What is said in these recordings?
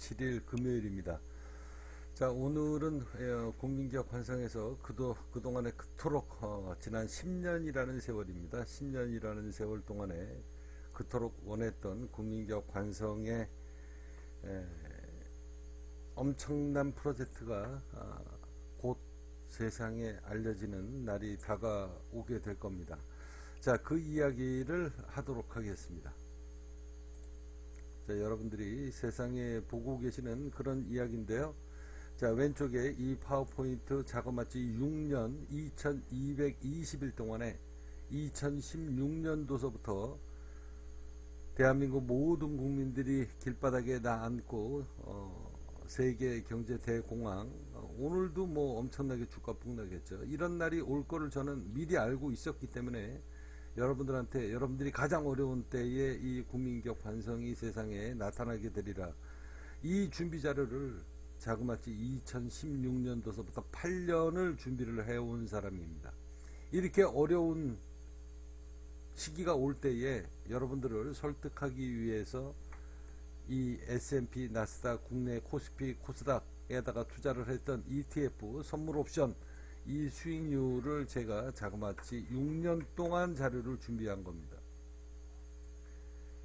7일 금요일입니다. 자, 오늘은 공민기업 관성에서 그동안에 그토록 지난 10년이라는 세월입니다. 10년이라는 세월 동안에 그토록 원했던 국민기업 관성의 엄청난 프로젝트가 곧 세상에 알려지는 날이 다가오게 될 겁니다. 자, 그 이야기를 하도록 하겠습니다. 자, 여러분들이 세상에 보고 계시는 그런 이야기인데요. 자, 왼쪽에 이 파워포인트 자그마치 6년 2220일 동안에 2016년도서부터 대한민국 모든 국민들이 길바닥에 나앉고 세계 경제 대공황, 오늘도 뭐 엄청나게 주가 폭락했죠. 이런 날이 올 거를 저는 미리 알고 있었기 때문에 여러분들이 가장 어려운 때에 이 국민기업 관성이 세상에 나타나게 되리라. 이 준비 자료를 자그마치 2016년도서부터 8년을 준비를 해온 사람입니다. 이렇게 어려운 시기가 올 때에 여러분들을 설득하기 위해서 이 S&P, 나스닥, 국내 코스피, 코스닥에다가 투자를 했던 ETF, 선물 옵션, 이 수익률을 제가 자그마치 6년 동안 자료를 준비한 겁니다.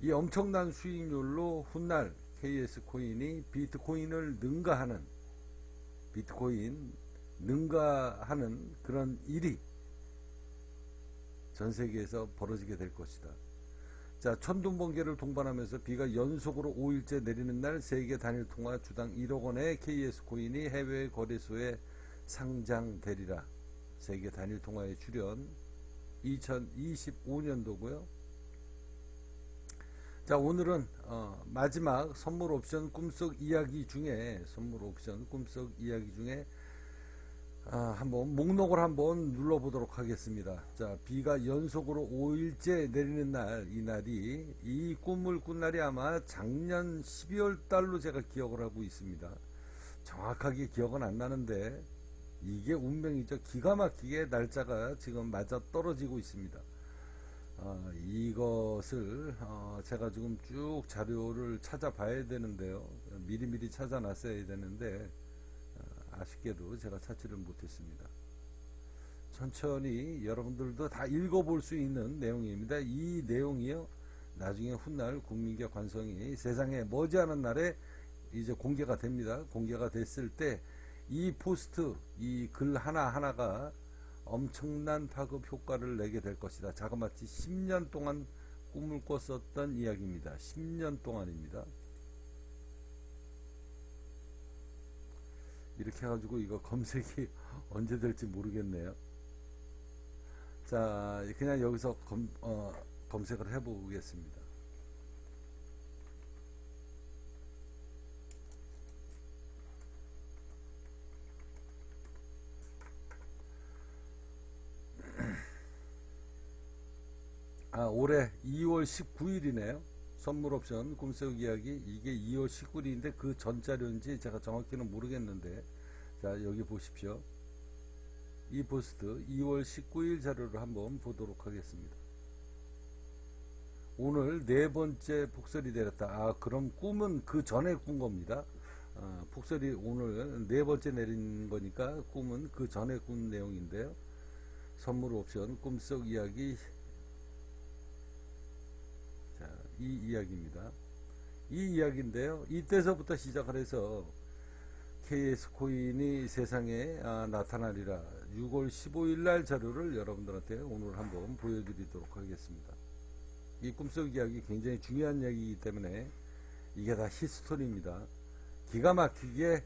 이 엄청난 수익률로 훗날 KS 코인이 비트코인을 능가하는 그런 일이 전 세계에서 벌어지게 될 것이다. 자, 천둥번개를 동반하면서 비가 연속으로 5일째 내리는 날 세계 단일 통화 주당 1억 원의 KS 코인이 해외 거래소에 상장되리라. 세계 단일 통화에 출연 2025년도고요. 자, 오늘은 마지막 선물 옵션 꿈속 이야기 중에 한번 목록을 한번 눌러보도록 하겠습니다. 자, 비가 연속으로 5일째 내리는 날, 이날이 이 꿈을 꾼 날이 아마 작년 12월 달로 제가 기억을 하고 있습니다. 정확하게 기억은 안 나는데 이게 운명이죠. 기가 막히게 날짜가 지금 맞아 떨어지고 있습니다. 이것을 제가 지금 쭉 자료를 찾아봐야 되는데요. 미리미리 찾아놨어야 되는데 아쉽게도 제가 찾지를 못했습니다. 천천히 여러분들도 다 읽어볼 수 있는 내용입니다. 이 내용이요, 나중에 훗날 국민기업 관성이 세상에 머지않은 날에 이제 공개가 됩니다. 공개가 됐을 때 이 포스트, 이 글 하나하나가 엄청난 파급 효과를 내게 될 것이다. 자그마치 10년 동안 꿈을 꿨었던 이야기입니다. 10년 동안입니다. 이렇게 해가지고 이거 검색이 언제 될지 모르겠네요. 자, 그냥 여기서 검색을 해보겠습니다. 올해 2월 19일이네요. 선물 옵션 꿈속 이야기, 이게 2월 19일인데 그 전 자료인지 제가 정확히는 모르겠는데, 자, 여기 보십시오. 이 포스트 2월 19일 자료를 한번 보도록 하겠습니다. 오늘 네 번째 폭설이 내렸다. 그럼 꿈은 그 전에 꾼 겁니다. 폭설이 오늘 네 번째 내린 거니까 꿈은 그 전에 꾼 내용인데요. 선물 옵션 꿈속 이야기, 이 이야기입니다. 이 이야기인데요. 이때서부터 시작을 해서 KS 코인이 세상에 나타나리라. 6월 15일 날 자료를 여러분들한테 오늘 한번 보여드리도록 하겠습니다. 이 꿈속 이야기 굉장히 중요한 이야기이기 때문에 이게 다 히스토리입니다. 기가 막히게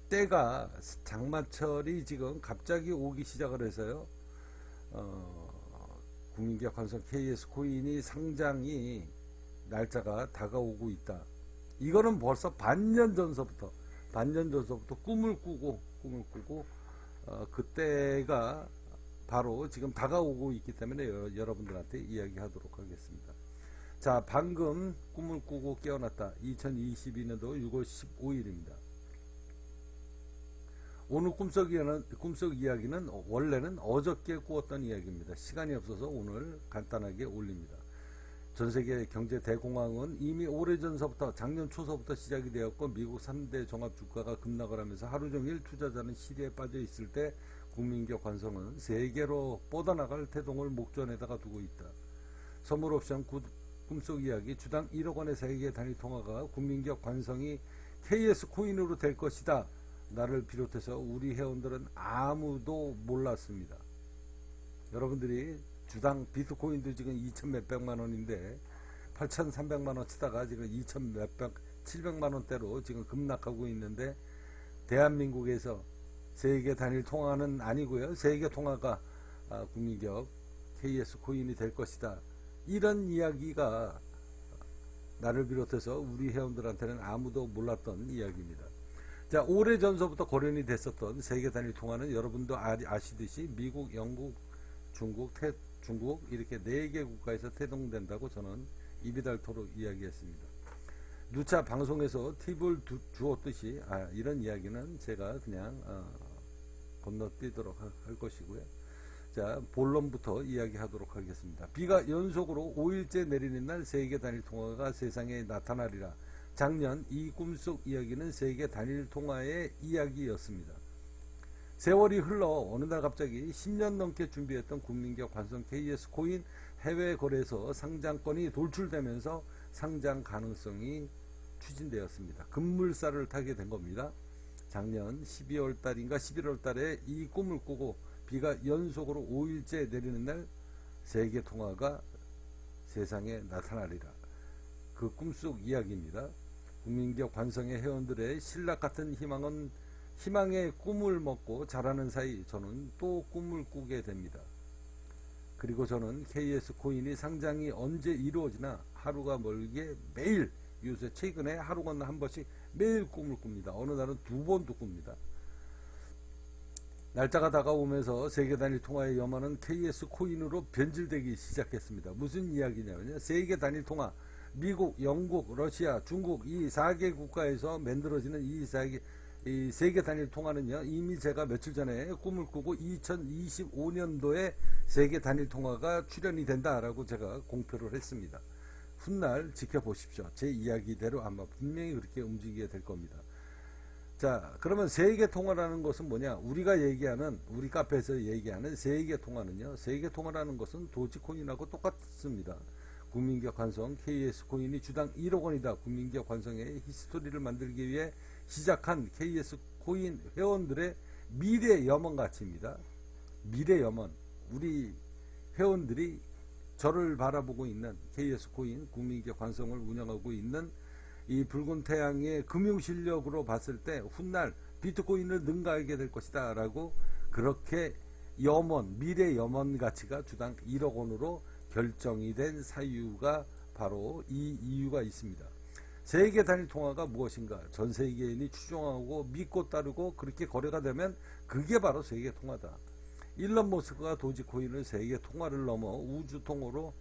때가 장마철이 지금 갑자기 오기 시작을 해서요. 국민기업 관성 KS 코인이 상장이 날짜가 다가오고 있다. 이거는 벌써 반년 전서부터 꿈을 꾸고 그때가 바로 지금 다가오고 있기 때문에 여러분들한테 이야기하도록 하겠습니다. 자, 방금 꿈을 꾸고 깨어났다. 2022년도 6월 15일입니다. 오늘 꿈속 이야기는 원래는 어저께 꾸었던 이야기입니다. 시간이 없어서 오늘 간단하게 올립니다. 전세계 경제 대공황은 이미 오래전서부터 작년 초서부터 시작이 되었고 미국 3대 종합주가가 급락을 하면서 하루 종일 투자자는 시리에 빠져 있을 때 국민기업 관성은 세계로 뻗어나갈 태동을 목전에다가 두고 있다. 선물옵션 꿈속 이야기 주당 1억 원의 세계 단위 통화가 국민기업 관성이 KS 코인으로 될 것이다. 나를 비롯해서 우리 회원들은 아무도 몰랐습니다. 여러분들이 주당 비트코인도 지금 2천 몇백만 원인데 8,300만 원 치다가 지금 2천 몇백 700만 원대로 지금 급락하고 있는데 대한민국에서 세계 단일 통화는 아니고요. 세계 통화가 국민기업 KS 코인이 될 것이다. 이런 이야기가 나를 비롯해서 우리 회원들한테는 아무도 몰랐던 이야기입니다. 자, 오래전서부터 거론이 됐었던 세계 단일 통화는 여러분도 아시듯이 미국, 영국, 중국 이렇게 4개 국가에서 태동된다고 저는 입이 닳도록 이야기했습니다. 누차 방송에서 팁을 주었듯이 이런 이야기는 제가 그냥 건너뛰도록 할 것이고요. 자, 본론부터 이야기하도록 하겠습니다. 비가 연속으로 5일째 내리는 날 세계 단일 통화가 세상에 나타나리라. 작년 이 꿈속 이야기는 세계 단일 통화의 이야기였습니다. 세월이 흘러 어느 날 갑자기 10년 넘게 준비했던 국민기업 관성 KS 코인 해외 거래소 상장권이 돌출되면서 상장 가능성이 추진되었습니다. 급물살을 타게 된 겁니다. 작년 12월 달인가 11월 달에 이 꿈을 꾸고 비가 연속으로 5일째 내리는 날 세계 통화가 세상에 나타나리라. 그 꿈속 이야기입니다. 국민기업 관성의 회원들의 신락 같은 희망의 꿈을 먹고 자라는 사이 저는 또 꿈을 꾸게 됩니다. 그리고 저는 KS 코인이 상장이 언제 이루어지나 하루가 멀게 매일 요새 최근에 하루 건너 한 번씩 매일 꿈을 꿉니다. 어느 날은 2번도 꿉니다. 날짜가 다가오면서 세계 단일 통화의 염원은 KS 코인으로 변질되기 시작했습니다. 무슨 이야기냐면요. 세계 단일 통화 미국, 영국, 러시아, 중국 이 4개 국가에서 만들어지는 이 세계 단일 통화는요. 이미 제가 며칠 전에 꿈을 꾸고 2025년도에 세계 단일 통화가 출현이 된다라고 제가 공표를 했습니다. 훗날 지켜보십시오. 제 이야기대로 아마 분명히 그렇게 움직이게 될 겁니다. 자, 그러면 세계 통화라는 것은 뭐냐? 우리가 얘기하는 우리 카페에서 얘기하는 세계 통화는요. 세계 통화라는 것은 도지코인하고 똑같습니다. 국민기업 관성 KS 코인이 주당 1억 원이다. 국민기업 관성의 히스토리를 만들기 위해 시작한 KS 코인 회원들의 미래 염원 가치입니다. 미래 염원. 우리 회원들이 저를 바라보고 있는 KS 코인 국민기업 관성을 운영하고 있는 이 붉은 태양의 금융 실력으로 봤을 때 훗날 비트코인을 능가하게 될 것이다 라고 그렇게 염원, 미래 염원 가치가 주당 1억 원으로 결정이 된 사유가 바로 이 이유가 있습니다. 세계 단일 통화가 무엇인가? 전 세계인이 추종하고 믿고 따르고 그렇게 거래가 되면 그게 바로 세계 통화다. 일론 머스크가 도지코인을 세계 통화를 넘어 우주 통화로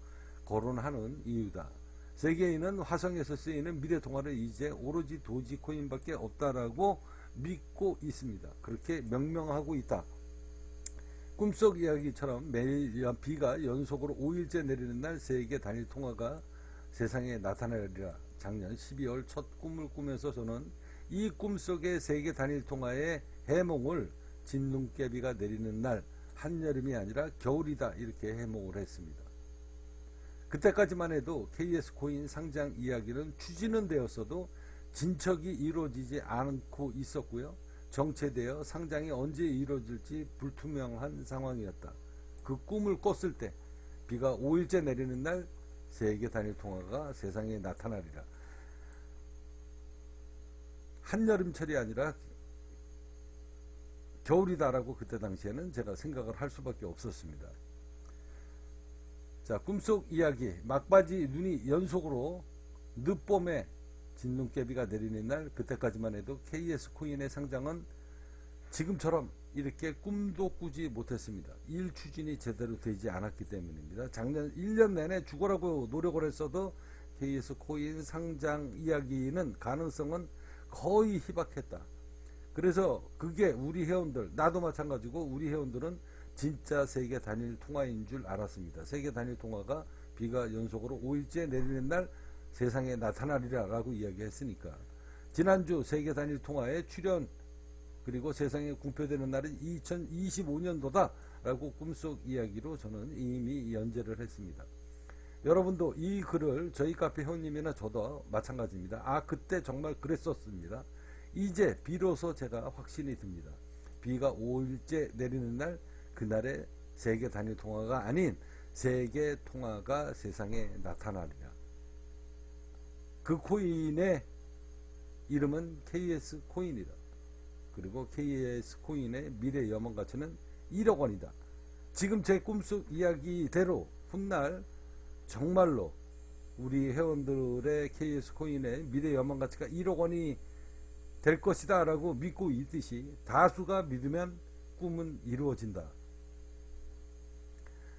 거론하는 이유다. 세계인은 화성에서 쓰이는 미래 통화를 이제 오로지 도지코인밖에 없다라고 믿고 있습니다. 그렇게 명명하고 있다. 꿈속 이야기처럼 매일 비가 연속으로 5일째 내리는 날 세계 단일 통화가 세상에 나타나리라. 작년 12월 첫 꿈을 꾸면서 저는 이 꿈속의 세계 단일 통화의 해몽을 진눈깨비가 내리는 날 한여름이 아니라 겨울이다 이렇게 해몽을 했습니다. 그때까지만 해도 KS 코인 상장 이야기는 추진은 되었어도 진척이 이루어지지 않고 있었고요. 정체되어 상장이 언제 이루어질지 불투명한 상황이었다. 그 꿈을 꿨을 때 비가 5일째 내리는 날 세계 단일 통화가 세상에 나타나리라. 한여름철이 아니라 겨울이다라고 그때 당시에는 제가 생각을 할 수밖에 없었습니다. 자, 꿈속 이야기. 막바지 눈이 연속으로 늦봄에 진눈깨비가 내리는 날 그때까지만 해도 KS 코인의 상장은 지금처럼 이렇게 꿈도 꾸지 못했습니다. 일 추진이 제대로 되지 않았기 때문입니다. 작년 1년 내내 죽어라고 노력을 했어도 KS 코인 상장 이야기는 가능성은 거의 희박했다. 그래서 그게 우리 회원들, 나도 마찬가지고 우리 회원들은 진짜 세계 단일 통화인 줄 알았습니다. 세계 단일 통화가 비가 연속으로 5일째 내리는 날 세상에 나타나리라 라고 이야기했으니까, 지난주 세계 단일 통화에 출연 그리고 세상에 공표되는 날은 2025년도다 라고 꿈속 이야기로 저는 이미 연재를 했습니다. 여러분도 이 글을 저희 카페 회원님이나 저도 마찬가지입니다. 아, 그때 정말 그랬었습니다. 이제 비로소 제가 확신이 듭니다. 비가 5일째 내리는 날, 그날의 세계 단일 통화가 아닌 세계 통화가 세상에 나타나리라. 그 코인의 이름은 KS 코인이다. 그리고 KS 코인의 미래 염원 가치는 1억 원이다. 지금 제 꿈속 이야기대로 훗날 정말로 우리 회원들의 KS 코인의 미래 염원 가치가 1억 원이 될 것이다 라고 믿고 있듯이, 다수가 믿으면 꿈은 이루어진다.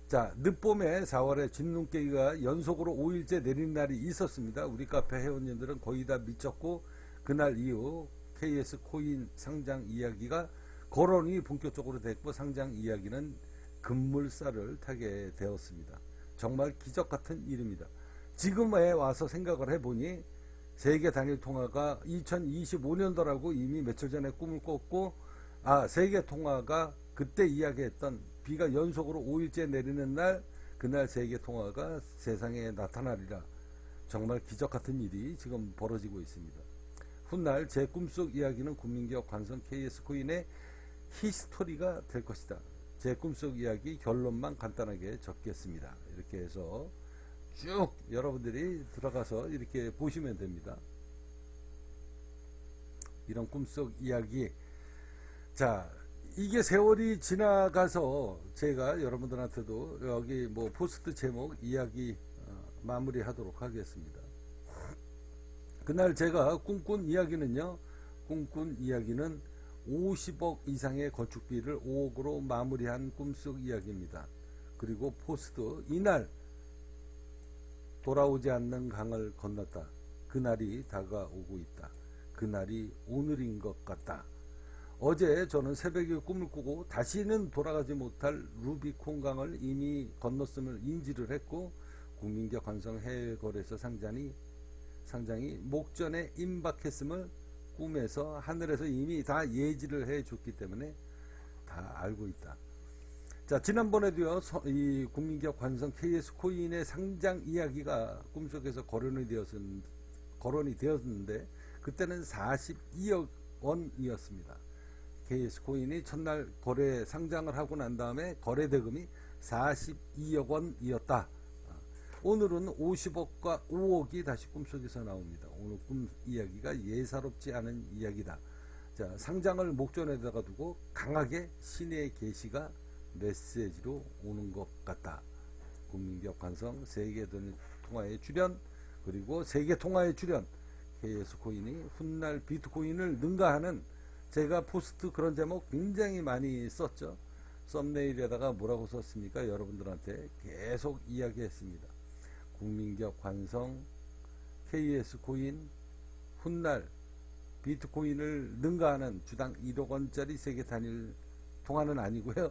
자, 늦봄에 4월에 진눈깨기가 연속으로 5일째 내린 날이 있었습니다. 우리 카페 회원님들은 거의 다 미쳤고, 그날 이후 KS 코인 상장 이야기가 거론이 본격적으로 됐고, 상장 이야기는 급물살을 타게 되었습니다. 정말 기적 같은 일입니다. 지금에 와서 생각을 해보니 세계 단일 통화가 2025년도라고 이미 며칠 전에 꿈을 꿨고, 세계 통화가 그때 이야기했던 비가 연속으로 5일째 내리는 날, 그날 세계 통화가 세상에 나타나리라. 정말 기적 같은 일이 지금 벌어지고 있습니다. 훗날 제 꿈속 이야기는 국민기업 관성 KS 코인의 히스토리가 될 것이다. 제 꿈속 이야기 결론만 간단하게 적겠습니다. 이렇게 해서 쭉 여러분들이 들어가서 이렇게 보시면 됩니다. 이런 꿈속 이야기. 자, 이게 세월이 지나가서 제가 여러분들한테도 여기 뭐 포스트 제목 이야기 마무리하도록 하겠습니다. 그날 제가 꿈꾼 이야기는요, 꿈꾼 이야기는 50억 이상의 건축비를 5억으로 마무리한 꿈속 이야기입니다. 그리고 포스트, 이날 돌아오지 않는 강을 건넜다. 그날이 다가오고 있다. 그날이 오늘인 것 같다. 어제 저는 새벽에 꿈을 꾸고 다시는 돌아가지 못할 루비콘 강을 이미 건넜음을 인지를 했고, 국민기업 관성 해외거래소 상장이 목전에 임박했음을 꿈에서 하늘에서 이미 다 예지를 해줬기 때문에 다 알고 있다. 자, 지난번에도요, 이 국민기업 관성 KS 코인의 상장 이야기가 꿈속에서 거론이 되었는데 그때는 42억 원이었습니다. KS 코인이 첫날 거래 상장을 하고 난 다음에 거래 대금이 42억 원이었다. 오늘은 50억과 5억이 다시 꿈속에서 나옵니다. 오늘 꿈 이야기가 예사롭지 않은 이야기다. 자, 상장을 목전에다가 두고 강하게 신의 계시가 메시지로 오는 것 같다. 국민기업 관성 세계 통화에 출연, 그리고 세계 통화에 출연, KS 코인이 훗날 비트코인을 능가하는, 제가 포스트 그런 제목 굉장히 많이 썼죠. 썸네일에다가 뭐라고 썼습니까? 여러분들한테 계속 이야기했습니다. 국민기업 관성 KS 코인 훗날 비트코인을 능가하는 주당 1억 원짜리 세계 단일 통화는 아니고요.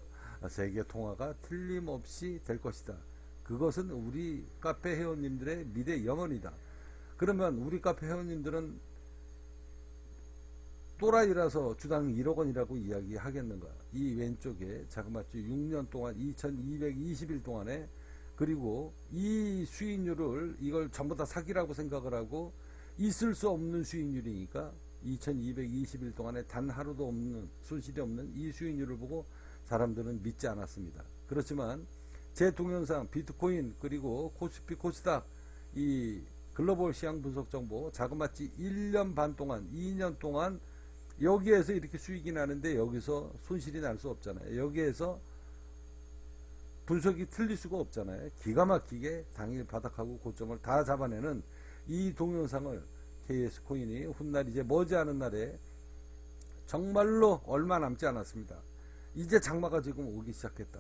세계 통화가 틀림없이 될 것이다. 그것은 우리 카페 회원님들의 미래 영원이다. 그러면 우리 카페 회원님들은 또라이라서 주당 1억 원이라고 이야기하겠는가? 이 왼쪽에 자그마치 6년 동안 2220일 동안에, 그리고 이 수익률을 이걸 전부 다 사기라고 생각을 하고, 있을 수 없는 수익률이니까 2220일 동안에 단 하루도 없는, 손실이 없는 이 수익률을 보고 사람들은 믿지 않았습니다. 그렇지만 제 동영상 비트코인 그리고 코스피 코스닥 이 글로벌 시장 분석 정보 자그마치 1년 반 동안 2년 동안 여기에서 이렇게 수익이 나는데 여기서 손실이 날 수 없잖아요. 여기에서 분석이 틀릴 수가 없잖아요. 기가 막히게 당일 바닥하고 고점을 다 잡아내는 이 동영상을 KS 코인이 훗날 이제 머지않은 날에 정말로 얼마 남지 않았습니다. 이제 장마가 지금 오기 시작했다.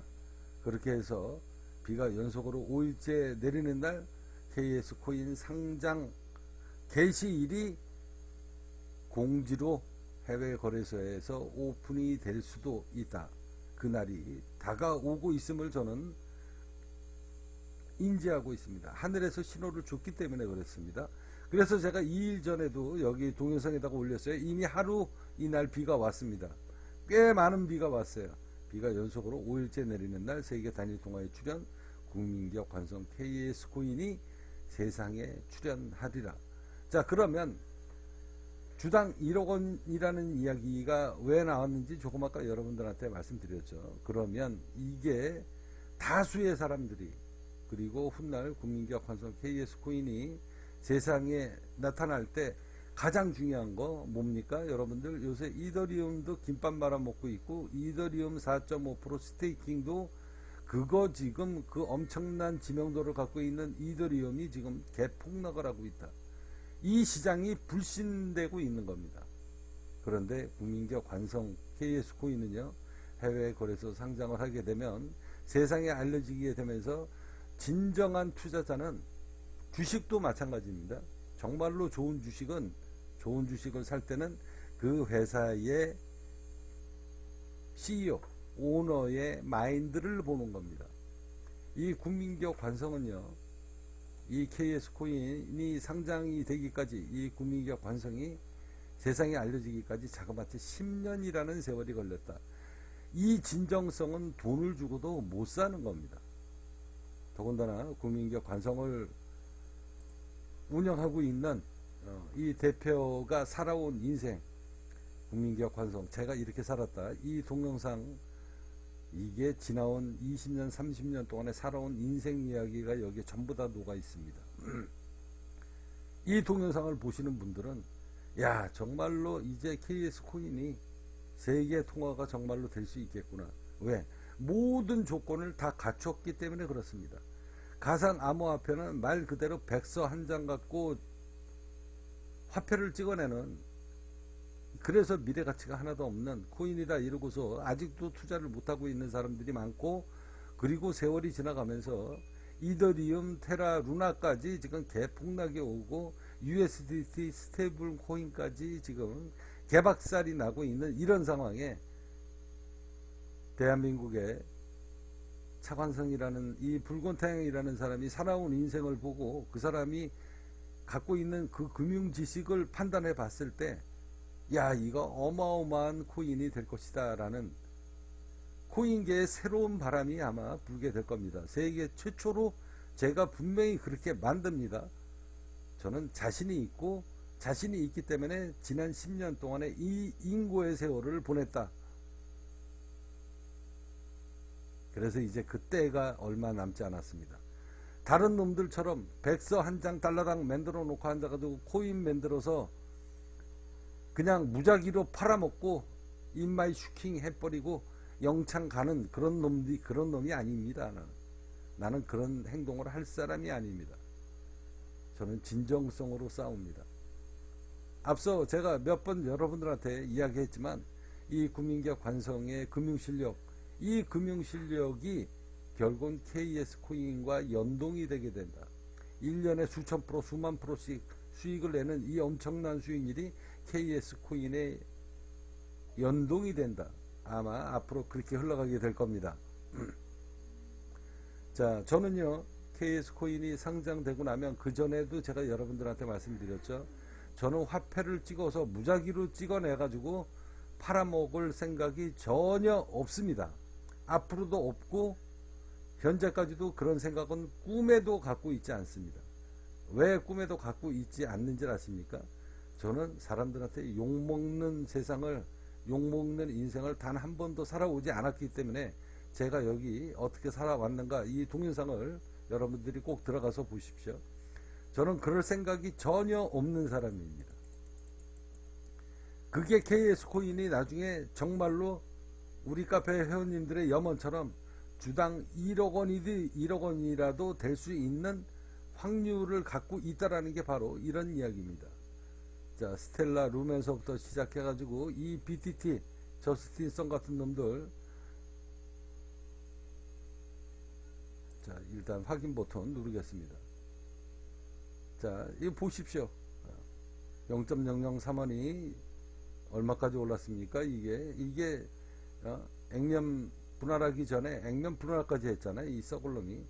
그렇게 해서 비가 연속으로 5일째 내리는 날 KS 코인 상장 개시일이 공지로 해외 거래소에서 오픈이 될 수도 있다. 그날이 다가오고 있음을 저는 인지하고 있습니다. 하늘에서 신호를 줬기 때문에 그렇습니다. 그래서 제가 2일 전에도 여기 동영상에다가 올렸어요. 이미 하루 이날 비가 왔습니다. 꽤 많은 비가 왔어요. 비가 연속으로 5일째 내리는 날 세계 단일 통화에 출연, 국민기업 관성 KS 코인이 세상에 출연하리라. 자, 그러면 주당 1억 원이라는 이야기가 왜 나왔는지 조금 아까 여러분들한테 말씀드렸죠. 그러면 이게 다수의 사람들이, 그리고 훗날 국민기업 관성 KS 코인이 세상에 나타날 때 가장 중요한 거 뭡니까? 여러분들 요새 이더리움도 김밥 말아 먹고 있고, 이더리움 4.5% 스테이킹도 그거 지금 그 엄청난 지명도를 갖고 있는 이더리움이 지금 개폭락을 하고 있다. 이 시장이 불신되고 있는 겁니다. 그런데 국민기업 관성 KS코인은요, 해외 거래소 상장을 하게 되면 세상에 알려지게 되면서 진정한 투자자는 주식도 마찬가지입니다. 정말로 좋은 주식을 살 때는 그 회사의 CEO, 오너의 마인드를 보는 겁니다. 이 국민기업 관성은요, 이 KS코인이 상장이 되기까지, 이 국민기업 관성이 세상에 알려지기까지 자그마치 10년이라는 세월이 걸렸다. 이 진정성은 돈을 주고도 못 사는 겁니다. 더군다나 국민기업 관성을 운영하고 있는 이 대표가 살아온 인생, 국민기업 관성, 제가 이렇게 살았다. 이 동영상, 이게 지나온 20년, 30년 동안에 살아온 인생 이야기가 여기에 전부 다 녹아 있습니다. 이 동영상을 보시는 분들은, 야, 정말로 이제 KS코인이 세계 통화가 정말로 될 수 있겠구나. 왜? 모든 조건을 다 갖췄기 때문에 그렇습니다. 가상 암호화폐는 말 그대로 백서 한 장 갖고 화폐를 찍어내는, 그래서 미래 가치가 하나도 없는 코인이다 이러고서 아직도 투자를 못하고 있는 사람들이 많고, 그리고 세월이 지나가면서 이더리움, 테라, 루나까지 지금 개폭락이 오고 USDT 스테이블 코인까지 지금 개박살이 나고 있는 이런 상황에 대한민국의 차관성이라는 이 붉은 태양이라는 사람이 살아온 인생을 보고 그 사람이 갖고 있는 그 금융 지식을 판단해 봤을 때, 야, 이거 어마어마한 코인이 될 것이다 라는, 코인계의 새로운 바람이 아마 불게 될 겁니다. 세계 최초로 제가 분명히 그렇게 만듭니다. 저는 자신이 있기 때문에 지난 10년 동안에 이 인고의 세월을 보냈다. 그래서 이제 그때가 얼마 남지 않았습니다. 다른 놈들처럼 백서 한 장 달러당 만들어 놓고 앉아가지고 코인 만들어서 그냥 무작위로 팔아먹고 인마이 슈킹 해버리고 영창 가는 그런 놈이 아닙니다. 나는 그런 행동을 할 사람이 아닙니다. 저는 진정성으로 싸웁니다. 앞서 제가 몇 번 여러분들한테 이야기했지만, 이 국민기업 관성의 금융실력, 이 금융실력이 결국은 KS코인과 연동이 되게 된다. 1년에 수천 프로, 수만 프로씩 수익을 내는 이 엄청난 수익률이 KS코인에 연동이 된다. 아마 앞으로 그렇게 흘러가게 될 겁니다. 자, 저는요, KS코인이 상장되고 나면, 그전에도 제가 여러분들한테 말씀드렸죠. 저는 화폐를 찍어서 무작위로 찍어내가지고 팔아먹을 생각이 전혀 없습니다. 앞으로도 없고, 현재까지도 그런 생각은 꿈에도 갖고 있지 않습니다. 왜 꿈에도 갖고 있지 않는지 아십니까? 저는 사람들한테 욕먹는 세상을, 욕먹는 인생을 단 한 번도 살아오지 않았기 때문에, 제가 여기 어떻게 살아왔는가, 이 동영상을 여러분들이 꼭 들어가서 보십시오. 저는 그럴 생각이 전혀 없는 사람입니다. 그게 KS코인이 나중에 정말로 우리 카페 회원님들의 염원처럼 주당 1억 원이라도 될 수 있는 확률을 갖고 있다라는 게 바로 이런 이야기입니다. 자, 스텔라 루멘서부터 시작해가지고 이 BTT, 저스틴성 같은 놈들, 자, 일단 확인 버튼 누르겠습니다. 자, 이거 보십시오. 0.003원이 얼마까지 올랐습니까? 이게 액면 분할하기 전에 액면 분할까지 했잖아요. 이 썩을 놈이.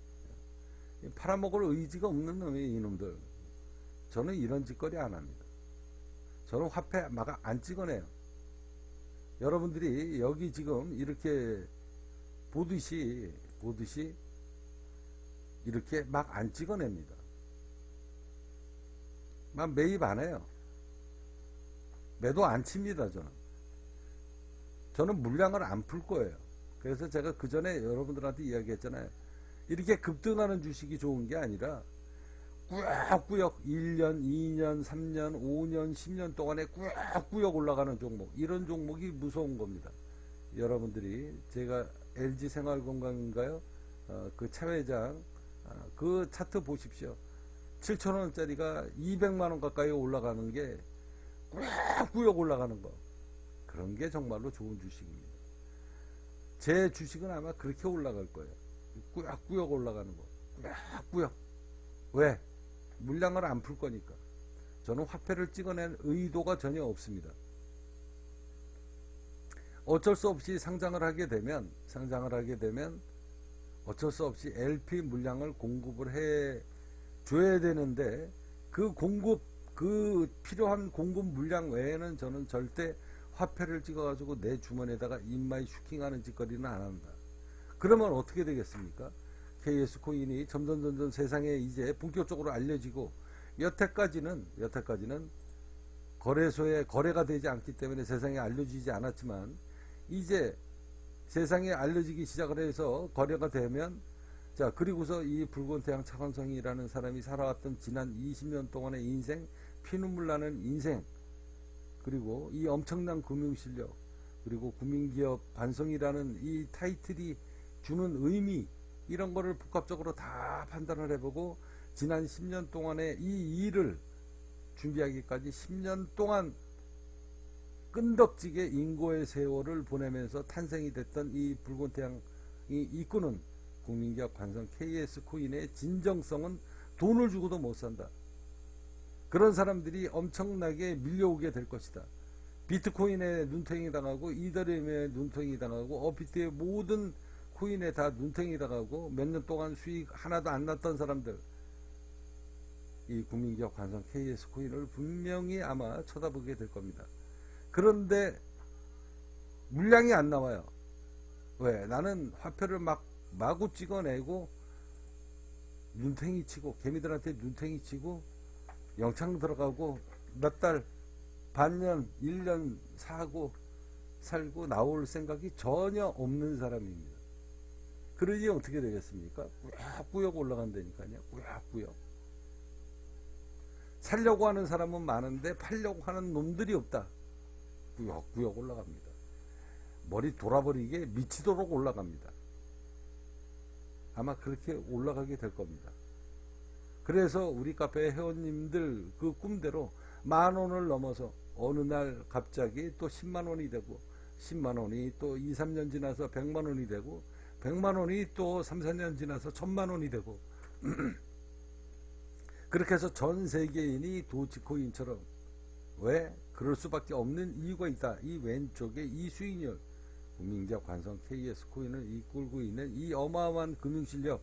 팔아먹을 의지가 없는 놈이 이놈들. 저는 이런 짓거리 안 합니다. 저는 화폐 막 안 찍어내요. 여러분들이 여기 지금 이렇게 보듯이 이렇게 막 안 찍어냅니다. 막 매입 안 해요. 매도 안 칩니다. 저는 물량을 안 풀 거예요. 그래서 제가 그 전에 여러분들한테 이야기했잖아요. 이렇게 급등하는 주식이 좋은 게 아니라 꾸역꾸역 1년, 2년, 3년, 5년, 10년 동안에 꾸역꾸역 올라가는 종목, 이런 종목이 무서운 겁니다. 여러분들이 제가 LG생활건강인가요? 그 차회장 그 차트 보십시오. 7,000원짜리가 200만원 가까이 올라가는 게 꾸역꾸역 올라가는 거, 그런 게 정말로 좋은 주식입니다. 제 주식은 아마 그렇게 올라갈 거예요. 꾸역꾸역 올라가는 거, 꾸역꾸역. 왜? 물량을 안 풀 거니까. 저는 화폐를 찍어낸 의도가 전혀 없습니다. 어쩔 수 없이 상장을 하게 되면 어쩔 수 없이 LP 물량을 공급을 해 줘야 되는데, 그 필요한 공급 물량 외에는 저는 절대 화폐를 찍어가지고 내 주머니에다가 인마이 슈킹하는 짓거리는 안 한다. 그러면 어떻게 되겠습니까? KS 코인이 점점 세상에 이제 본격적으로 알려지고, 여태까지는 거래소에 거래가 되지 않기 때문에 세상에 알려지지 않았지만, 이제 세상에 알려지기 시작을 해서 거래가 되면, 자, 그리고서 이 붉은 태양 차관성이라는 사람이 살아왔던 지난 20년 동안의 인생, 피눈물 나는 인생, 그리고 이 엄청난 금융실력, 그리고 국민기업 관성이라는 이 타이틀이 주는 의미, 이런 거를 복합적으로 다 판단을 해보고, 지난 10년 동안의 이 일을 준비하기까지 10년 동안 끈덕지게 인고의 세월을 보내면서 탄생이 됐던 이 붉은 태양이 이끄는 국민기업 관성 KS 코인의 진정성은 돈을 주고도 못 산다. 그런 사람들이 엄청나게 밀려오게 될 것이다. 비트코인에 눈탱이 당하고, 이더리움에 눈탱이 당하고, 업비트의 모든 코인에 다 눈탱이 당하고, 몇 년 동안 수익 하나도 안 났던 사람들, 이 국민기업 관성 KS 코인을 분명히 아마 쳐다보게 될 겁니다. 그런데 물량이 안 나와요. 왜? 나는 화폐를 마구 찍어내고, 눈탱이 치고, 개미들한테 눈탱이 치고, 영창 들어가고, 몇 달, 반년, 1년 사고 살고 나올 생각이 전혀 없는 사람입니다. 그러니 어떻게 되겠습니까? 꾸역꾸역 올라간다니까요. 꾸역꾸역. 살려고 하는 사람은 많은데 팔려고 하는 놈들이 없다. 꾸역꾸역 올라갑니다. 머리 돌아버리게 미치도록 올라갑니다. 아마 그렇게 올라가게 될 겁니다. 그래서 우리 카페 회원님들 그 꿈대로 10,000원을 넘어서 어느 날 갑자기 또 10만원이 되고, 10만원이 또 2, 3년 지나서 100만원이 되고, 100만원이 또 3, 4년 지나서 1000만원이 되고, 그렇게 해서 전 세계인이 도치코인처럼, 왜? 그럴 수밖에 없는 이유가 있다. 이 왼쪽에 이 수익률, 국민기업 관성 KS 코인을 이끌고 있는 이 어마어마한 금융실력,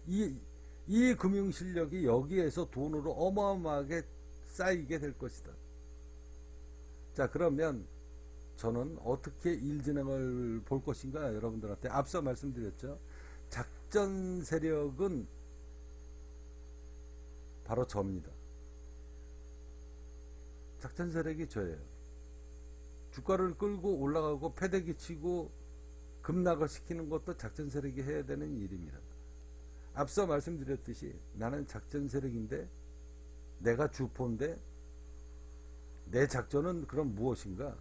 이 금융실력이 여기에서 돈으로 어마어마하게 쌓이게 될 것이다. 자, 그러면 저는 어떻게 일 진행을 볼 것인가, 여러분들한테 앞서 말씀드렸죠. 작전 세력은 바로 저입니다. 작전 세력이 저예요. 주가를 끌고 올라가고 패대기 치고 급락을 시키는 것도 작전 세력이 해야 되는 일입니다. 앞서 말씀드렸듯이 나는 작전 세력인데, 내가 주포인데, 내 작전은 그럼 무엇인가?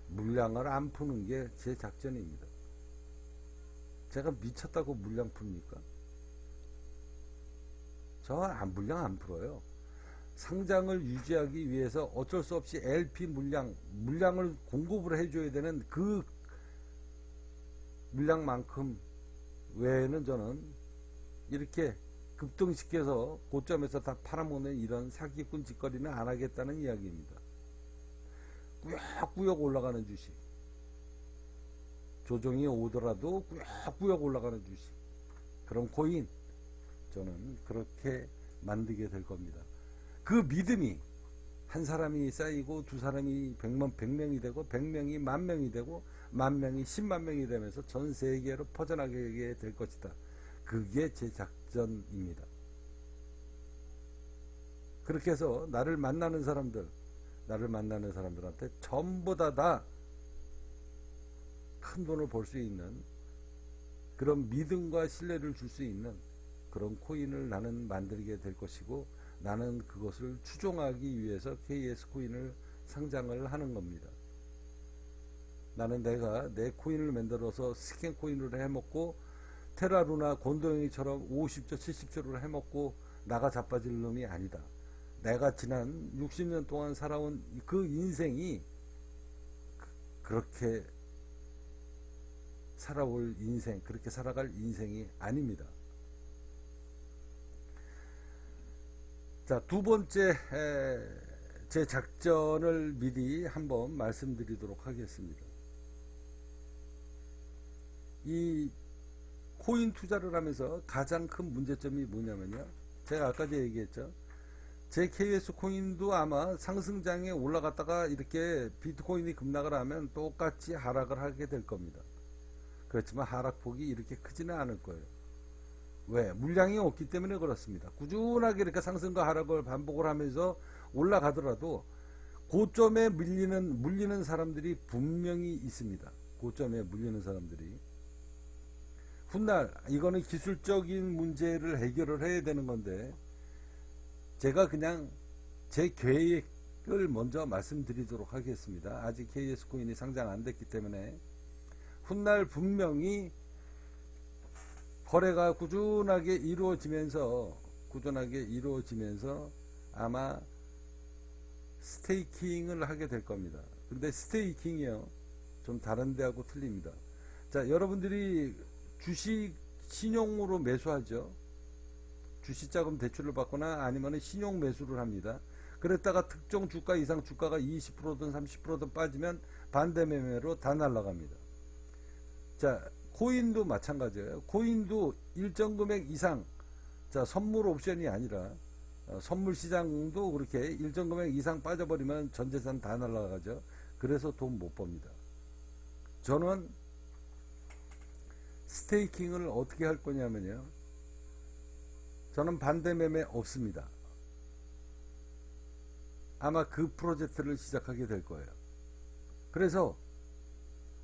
물량을 안 푸는 게 제 작전입니다. 제가 미쳤다고 물량 풉니까? 저 물량 안 풀어요. 상장을 유지하기 위해서 어쩔 수 없이 LP 물량을 공급을 해줘야 되는 그 물량만큼 외에는 저는 이렇게 급등시켜서 고점에서 다 팔아먹는 이런 사기꾼 짓거리는 안 하겠다는 이야기입니다. 꾸역꾸역 올라가는 주식, 조정이 오더라도 꾸역꾸역 올라가는 주식, 그런 코인, 저는 그렇게 만들게 될 겁니다. 그 믿음이 한 사람이 쌓이고 두 사람이 100명이 되고 100명이 10,000명이 되고 10,000명이 10만 명이 되면서 전 세계로 퍼져나가게 될 것이다. 그게 제 작전입니다. 그렇게 해서 나를 만나는 사람들한테 전부 다 큰 돈을 벌 수 있는 그런 믿음과 신뢰를 줄 수 있는 그런 코인을 나는 만들게 될 것이고, 나는 그것을 추종하기 위해서 KS 코인을 상장을 하는 겁니다. 나는 내가 내 코인을 만들어서 스캔 코인으로 해먹고 테라루나 곤도영이처럼 50조 70조를 해먹고 나가 자빠질 놈이 아니다. 내가 지난 60년 동안 살아온 그 인생이 그렇게 살아올 인생, 그렇게 살아갈 인생이 아닙니다. 자, 두 번째 제 작전을 미리 한번 말씀드리도록 하겠습니다. 이 코인 투자를 하면서 가장 큰 문제점이 뭐냐면요, 제가 아까 얘기했죠. 제 KS 코인도 아마 상승장에 올라갔다가 이렇게 비트코인이 급락을 하면 똑같이 하락을 하게 될 겁니다. 그렇지만 하락폭이 이렇게 크지는 않을 거예요. 왜? 물량이 없기 때문에 그렇습니다. 꾸준하게 이렇게 상승과 하락을 반복을 하면서 올라가더라도 고점에 물리는 사람들이 분명히 있습니다. 고점에 물리는 사람들이. 훗날 이거는 기술적인 문제를 해결을 해야 되는 건데, 제가 그냥 제 계획을 먼저 말씀드리도록 하겠습니다. 아직 KS 코인이 상장 안 됐기 때문에. 훗날 분명히 거래가 꾸준하게 이루어지면서 아마 스테이킹을 하게 될 겁니다. 근데 스테이킹이요, 좀 다른 데하고 틀립니다. 자, 여러분들이 주식 신용으로 매수하죠. 주식자금 대출을 받거나 아니면 신용 매수를 합니다. 그랬다가 특정 주가 이상 주가가 20%든 30%든 빠지면 반대 매매로 다 날아갑니다. 자, 코인도 마찬가지예요. 코인도 일정 금액 이상, 자, 선물 옵션이 아니라 선물 시장도 그렇게 일정 금액 이상 빠져버리면 전 재산 다 날아가죠. 그래서 돈 못 법니다. 저는 스테이킹을 어떻게 할 거냐면요, 저는 반대 매매 없습니다. 아마 그 프로젝트를 시작하게 될 거예요. 그래서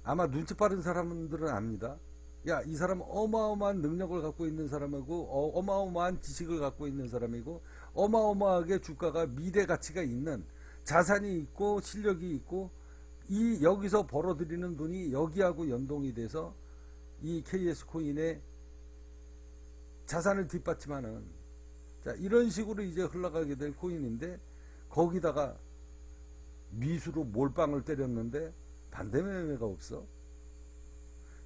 아마 눈치 빠른 사람들은 압니다. 야, 이 사람은 어마어마한 능력을 갖고 있는 사람이고, 어마어마한 지식을 갖고 있는 사람이고, 어마어마하게 주가가 미래 가치가 있는 자산이 있고 실력이 있고, 여기서 벌어들이는 돈이 여기하고 연동이 돼서 이 KS 코인의 자산을 뒷받침하는, 자, 이런 식으로 이제 흘러가게 될 코인인데, 거기다가 미수로 몰빵을 때렸는데 반대 매매가 없어.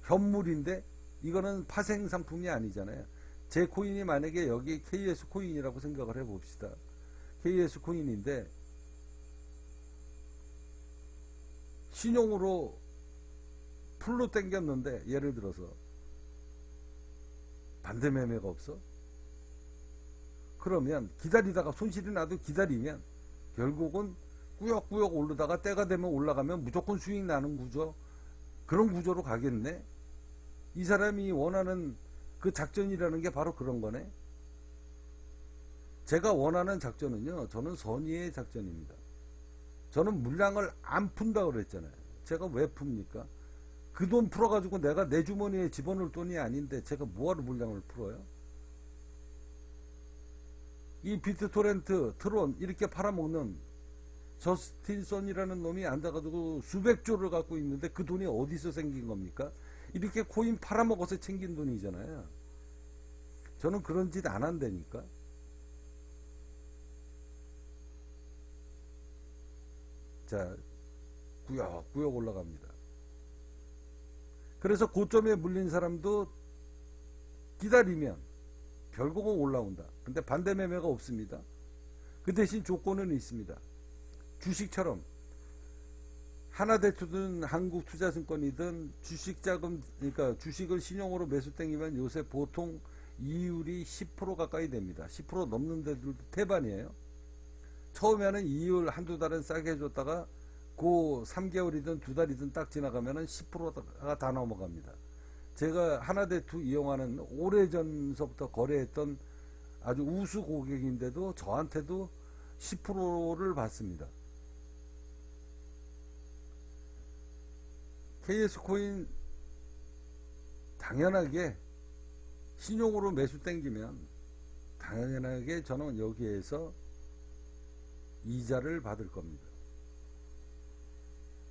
현물인데 이거는 파생 상품이 아니잖아요. 제 코인이 만약에 여기 KS 코인이라고 생각을 해봅시다. KS 코인인데 신용으로 풀로 땡겼는데, 예를 들어서 반대 매매가 없어? 그러면 기다리다가 손실이 나도 기다리면 결국은 꾸역꾸역 오르다가 때가 되면 올라가면 무조건 수익 나는 구조, 그런 구조로 가겠네. 이 사람이 원하는 그 작전이라는 게 바로 그런 거네. 제가 원하는 작전은요, 저는 선의의 작전입니다. 저는 물량을 안 푼다고 그랬잖아요. 제가 왜 풉니까? 그 돈 풀어가지고 내가 내 주머니에 집어넣을 돈이 아닌데 제가 뭐하러 물량을 풀어요? 이 비트토렌트, 트론 이렇게 팔아먹는 저스틴son이라는 놈이 앉아가지고 수백 조를 갖고 있는데 그 돈이 어디서 생긴 겁니까? 이렇게 코인 팔아먹어서 챙긴 돈이잖아요. 저는 그런 짓 안 한다니까. 자, 꾸역꾸역 올라갑니다. 그래서 고점에 물린 사람도 기다리면 결국은 올라온다. 근데 반대 매매가 없습니다. 그 대신 조건은 있습니다. 주식처럼 하나대투든 한국투자증권이든 주식자금, 그러니까 주식을 신용으로 매수 땡기면 요새 보통 이율이 10% 가까이 됩니다. 10% 넘는 데들도 태반이에요. 처음에는 이율 한두 달은 싸게 해줬다가 그 3개월이든 2달이든 딱 지나가면은 10%가 다 넘어갑니다. 제가 하나대투 이용하는 오래전서부터 거래했던 아주 우수 고객인데도 저한테도 10%를 받습니다. KS코인 당연하게 신용으로 매수 땡기면 당연하게 저는 여기에서 이자를 받을 겁니다.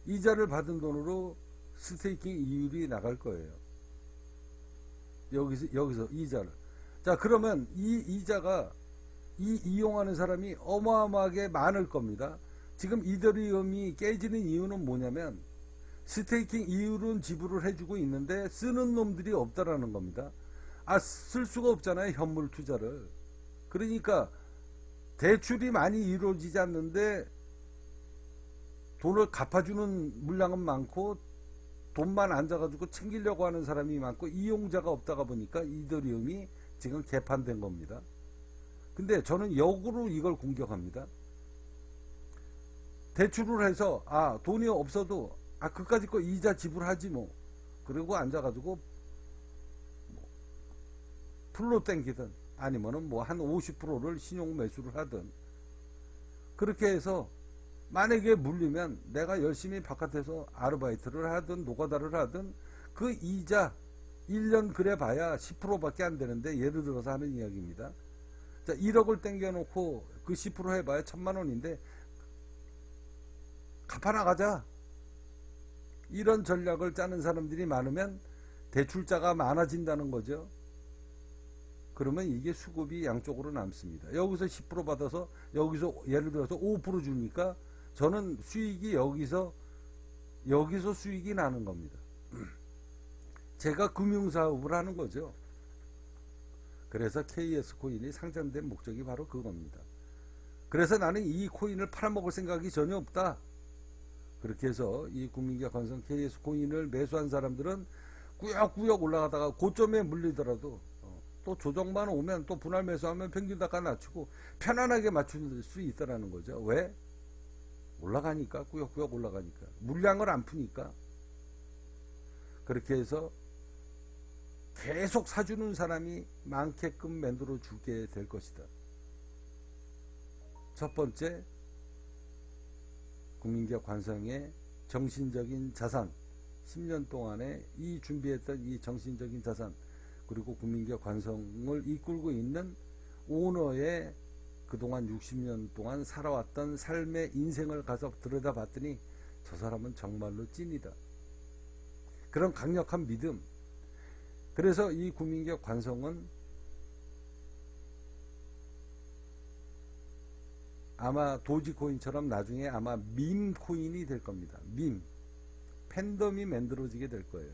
이자를 받은 돈으로 스테이킹 이율이 나갈 거예요. 여기서 이자를. 자, 그러면 이 이자가 이용하는 사람이 어마어마하게 많을 겁니다. 지금 이더리움이 깨지는 이유는 뭐냐면 스테이킹 이율은 지불을 해주고 있는데 쓰는 놈들이 없다라는 겁니다. 쓸 수가 없잖아요, 현물 투자를. 그러니까 대출이 많이 이루어지지 않는데 돈을 갚아주는 물량은 많고 돈만 앉아가지고 챙기려고 하는 사람이 많고 이용자가 없다가 보니까 이더리움이 지금 개판된 겁니다. 근데 저는 역으로 이걸 공격합니다. 대출을 해서 돈이 없어도 그까짓 거 이자 지불하지 뭐. 그리고 앉아가지고 풀로 땡기든 아니면은 뭐 한 50%를 신용 매수를 하든 그렇게 해서 만약에 물리면 내가 열심히 바깥에서 아르바이트를 하든 노가다를 하든 그 이자 1년 그래 봐야 10%밖에 안 되는데 예를 들어서 하는 이야기입니다. 자, 1억을 땡겨놓고 그 10% 해봐야 1000만 원인데 갚아나가자. 이런 전략을 짜는 사람들이 많으면 대출자가 많아진다는 거죠. 그러면 이게 수급이 양쪽으로 남습니다. 여기서 10% 받아서 여기서 예를 들어서 5% 주니까 저는 수익이 여기서 수익이 나는 겁니다. 제가 금융사업을 하는 거죠. 그래서 KS코인이 상장된 목적이 바로 그겁니다. 그래서 나는 이 코인을 팔아먹을 생각이 전혀 없다. 그렇게 해서 이 국민기업 관성 KS코인을 매수한 사람들은 꾸역꾸역 올라가다가 고점에 물리더라도 또 조정만 오면 또 분할 매수하면 평균 단가 낮추고 편안하게 맞출 수 있다라는 거죠. 왜? 올라가니까, 꾸역꾸역 올라가니까, 물량을 안 푸니까. 그렇게 해서 계속 사주는 사람이 많게끔 만들어 주게 될 것이다. 첫 번째, 국민기업 관성의 정신적인 자산, 10년 동안에 이 준비했던 이 정신적인 자산, 그리고 국민기업 관성을 이끌고 있는 오너의 그동안 60년 동안 살아왔던 삶의 인생을 가서 들여다봤더니 저 사람은 정말로 찐이다. 그런 강력한 믿음. 그래서 이 국민기업 관성은 아마 도지코인처럼 나중에 아마 밈코인이 될 겁니다. 밈. 팬덤이 만들어지게 될 거예요.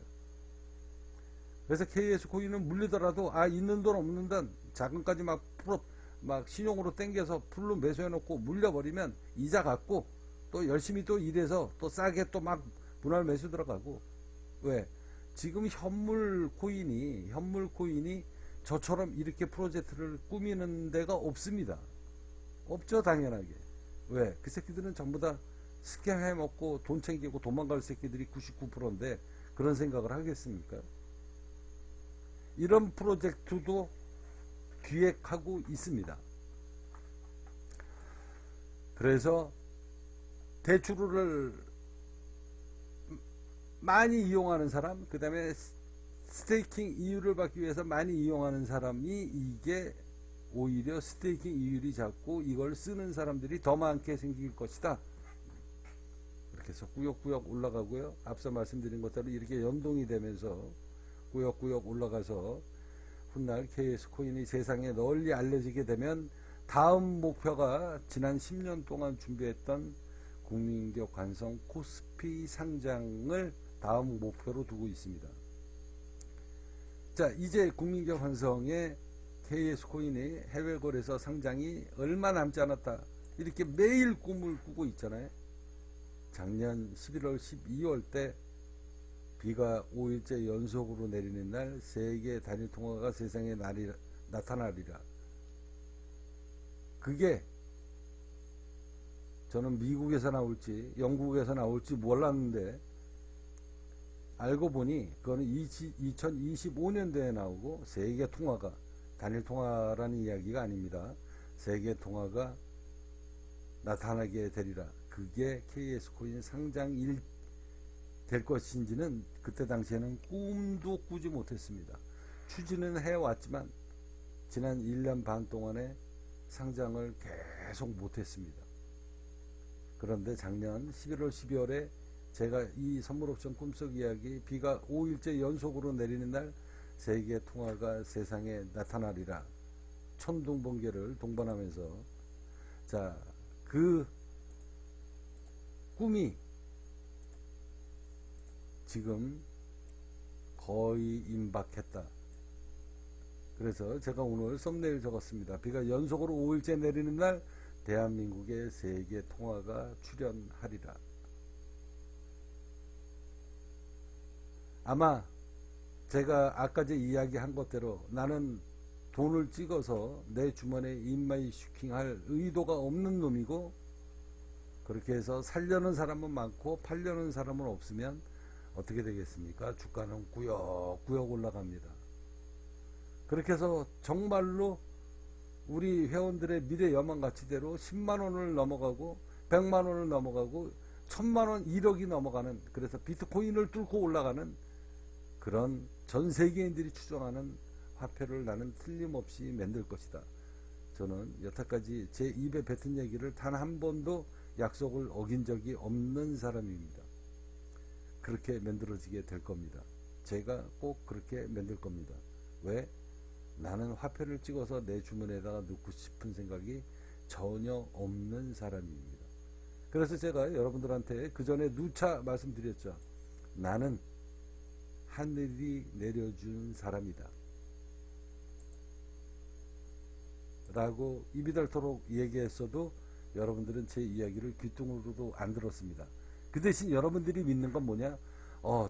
그래서 KS코인은 물리더라도 있는 돈 없는 돈 자금까지 막 신용으로 땡겨서 풀로 매수해놓고 물려버리면 이자 갚고 또 열심히 또 일해서 또 싸게 또 막 분할 매수 들어가고. 왜? 지금 현물 코인이 저처럼 이렇게 프로젝트를 꾸미는 데가 없습니다. 없죠, 당연하게. 왜? 그 새끼들은 전부 다 스캠 해먹고 돈 챙기고 도망갈 새끼들이 99%인데 그런 생각을 하겠습니까? 이런 프로젝트도 기획하고 있습니다. 그래서 대출을 많이 이용하는 사람, 그 다음에 스테이킹 이율을 받기 위해서 많이 이용하는 사람이 이게 오히려 스테이킹 이율이 작고 이걸 쓰는 사람들이 더 많게 생길 것이다. 이렇게 해서 꾸역꾸역 올라가고요. 앞서 말씀드린 것대로 이렇게 연동이 되면서 꾸역꾸역 올라가서 훗날 KS코인이 세상에 널리 알려지게 되면 다음 목표가 지난 10년 동안 준비했던 국민기업 관성 코스피 상장을 다음 목표로 두고 있습니다. 자, 이제 국민기업 관성의 KS코인의 해외거래소 상장이 얼마 남지 않았다. 이렇게 매일 꿈을 꾸고 있잖아요. 작년 11월 12월 때 비가 5일째 연속으로 내리는 날 세계 단일 통화가 세상에 나타나리라. 그게 저는 미국에서 나올지 영국에서 나올지 몰랐는데 알고 보니 그거는 2025년도에 나오고 세계 통화가 단일 통화라는 이야기가 아닙니다. 세계 통화가 나타나게 되리라. 그게 KS 코인 상장일 될 것인지는 그때 당시에는 꿈도 꾸지 못했습니다. 추진은 해왔지만 지난 1년 반 동안에 상장을 계속 못했습니다. 그런데 작년 11월 12월에 제가 이 선물옵션 꿈속 이야기 비가 5일째 연속으로 내리는 날 세계 통화가 세상에 나타나리라 천둥번개를 동반하면서 자, 그 꿈이 지금 거의 임박했다. 그래서 제가 오늘 썸네일 적었습니다. 비가 연속으로 5일째 내리는 날 대한민국의 세계 통화가 출현하리라. 아마 제가 아까 이야기한 것대로 나는 돈을 찍어서 내 주머니에 인마이 슈킹할 의도가 없는 놈이고 그렇게 해서 살려는 사람은 많고 팔려는 사람은 없으면 어떻게 되겠습니까? 주가는 꾸역꾸역 올라갑니다. 그렇게 해서 정말로 우리 회원들의 미래 여망 가치대로 10만원을 넘어가고 100만원을 넘어가고 1000만원 1억이 넘어가는 그래서 비트코인을 뚫고 올라가는 그런 전 세계인들이 추정하는 화폐를 나는 틀림없이 만들 것이다. 저는 여태까지 제 입에 뱉은 얘기를 단 한 번도 약속을 어긴 적이 없는 사람입니다. 그렇게 만들어지게 될 겁니다. 제가 꼭 그렇게 만들 겁니다. 왜? 나는 화폐를 찍어서 내 주머니에다가 넣고 싶은 생각이 전혀 없는 사람입니다. 그래서 제가 여러분들한테 그 전에 누차 말씀드렸죠. 나는 하늘이 내려준 사람이다. 라고 입이 닳도록 얘기했어도 여러분들은 제 이야기를 귀뚱으로도 안 들었습니다. 그 대신 여러분들이 믿는 건 뭐냐?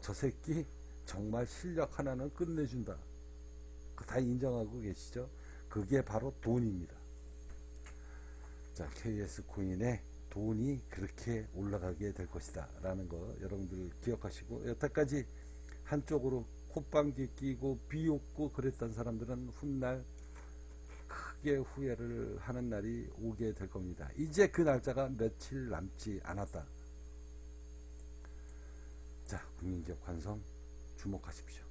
저 새끼 정말 실력 하나는 끝내준다. 다 인정하고 계시죠? 그게 바로 돈입니다. 자, KS 코인에 돈이 그렇게 올라가게 될 것이다 라는 거 여러분들 기억하시고 여태까지 한쪽으로 콧방귀 끼고 비웃고 그랬던 사람들은 훗날 크게 후회를 하는 날이 오게 될 겁니다. 이제 그 날짜가 며칠 남지 않았다. 자, 국민기업 관성 주목하십시오.